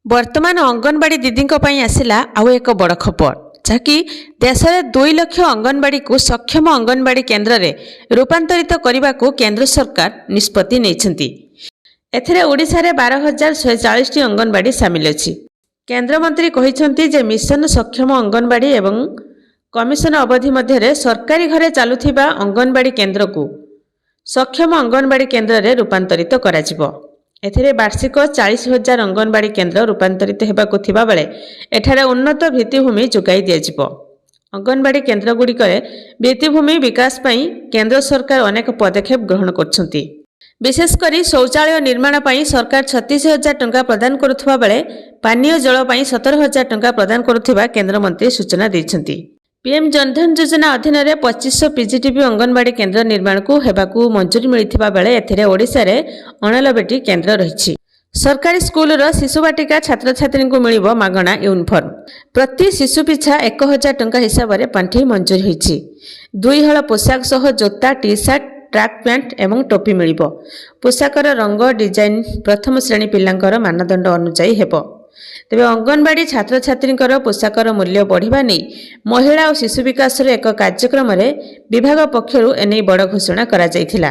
ବର୍ତ୍ତମାନ ଅଙ୍ଗନବାଡ଼ି ଦିଦିଙ୍କ ପାଇଁ ଆସିଲା ଆଉ ଏକ ବଡ଼ ଖବର, ଯାହାକି ଦେଶରେ 2 ଲକ୍ଷ ଅଙ୍ଗନବାଡ଼ିକୁ ସକ୍ଷମ ଅଙ୍ଗନବାଡ଼ି କେନ୍ଦ୍ରରେ ରୂପାନ୍ତରିତ କରିବାକୁ କେନ୍ଦ୍ର ସରକାର ନିଷ୍ପତ୍ତି ନେଇଛନ୍ତି। ଏଥିରେ ଓଡ଼ିଶାରେ 12,140ଟି ଅଙ୍ଗନବାଡ଼ି ସାମିଲ ଅଛି। କେନ୍ଦ୍ରମନ୍ତ୍ରୀ କହିଛନ୍ତି ଯେ ମିଶନ ସକ୍ଷମ ଅଙ୍ଗନବାଡ଼ି ଏବଂ କମିଶନ ଅବଧି ମଧ୍ୟରେ ସରକାରୀ ଘରେ ଚାଲୁଥିବା ଅଙ୍ଗନବାଡ଼ି କେନ୍ଦ୍ରକୁ ସକ୍ଷମ ଅଙ୍ଗନବାଡ଼ି କେନ୍ଦ୍ରରେ ରୂପାନ୍ତରିତ କରାଯିବ। ଏଥିରେ ବାର୍ଷିକ 40,000 ଅଙ୍ଗନବାଡ଼ି କେନ୍ଦ୍ର ରୂପାନ୍ତରିତ ହେବାକୁ ଥିବା ବେଳେ ଏଠାରେ ଉନ୍ନତ ଭିତ୍ତିଭୂମି ଯୋଗାଇ ଦିଆଯିବ। ଅଙ୍ଗନବାଡ଼ି କେନ୍ଦ୍ରଗୁଡ଼ିକରେ ଭିତ୍ତିଭୂମି ବିକାଶ ପାଇଁ କେନ୍ଦ୍ର ସରକାର ଅନେକ ପଦକ୍ଷେପ ଗ୍ରହଣ କରୁଛନ୍ତି। ବିଶେଷକରି ଶୌଚାଳୟ ନିର୍ମାଣ ପାଇଁ ସରକାର 36,000 ଟଙ୍କା ପ୍ରଦାନ କରୁଥିବା ବେଳେ ପାନୀୟ ଜଳ ପାଇଁ 17,000 ଟଙ୍କା ପ୍ରଦାନ କରୁଥିବା କେନ୍ଦ୍ରମନ୍ତ୍ରୀ ସୂଚନା ଦେଇଛନ୍ତି। ପିଏମ୍ ଜନଧନ ଯୋଜନା ଅଧୀନରେ 2500 ପିଜିଟିପି ଅଙ୍ଗନବାଡ଼ି କେନ୍ଦ୍ର ନିର୍ମାଣକୁ ହେବାକୁ ମଞ୍ଜୁରୀ ମିଳିଥିବା ବେଳେ ଏଥିରେ ଓଡ଼ିଶାରେ 89ଟି କେନ୍ଦ୍ର ରହିଛି। ସରକାରୀ ସ୍କୁଲର ଶିଶୁ ବାଟିକା ଛାତ୍ରଛାତ୍ରୀଙ୍କୁ ମିଳିବ ମାଗଣା ୟୁନିଫର୍ମ। ପ୍ରତି ଶିଶୁ ପିଛା 1,000 ଟଙ୍କା ହିସାବରେ ପାଣ୍ଠି ମଞ୍ଜୁର ହୋଇଛି। 2 ହଳ ପୋଷାକ ସହ ଜୋତା, ଟି ସାର୍ଟ, ଟ୍ରାକ୍ ପ୍ୟାଣ୍ଟ ଏବଂ ଟୋପି ମିଳିବ। ପୋଷାକର ରଙ୍ଗ ଡିଜାଇନ ପ୍ରଥମ ଶ୍ରେଣୀ ପିଲାଙ୍କର ମାନଦଣ୍ଡ ଅନୁଯାୟୀ ହେବ। ତେବେ ଅଙ୍ଗନବାଡ଼ି ଛାତ୍ରଛାତ୍ରୀଙ୍କର ପୋଷାକର ମୂଲ୍ୟ ବଢ଼ିବା ନେଇ ମହିଳା ଓ ଶିଶୁ ବିକାଶର ଏକ କାର୍ଯ୍ୟକ୍ରମରେ ବିଭାଗ ପକ୍ଷରୁ ଏନେଇ ବଡ଼ ଘୋଷଣା କରାଯାଇଥିଲା।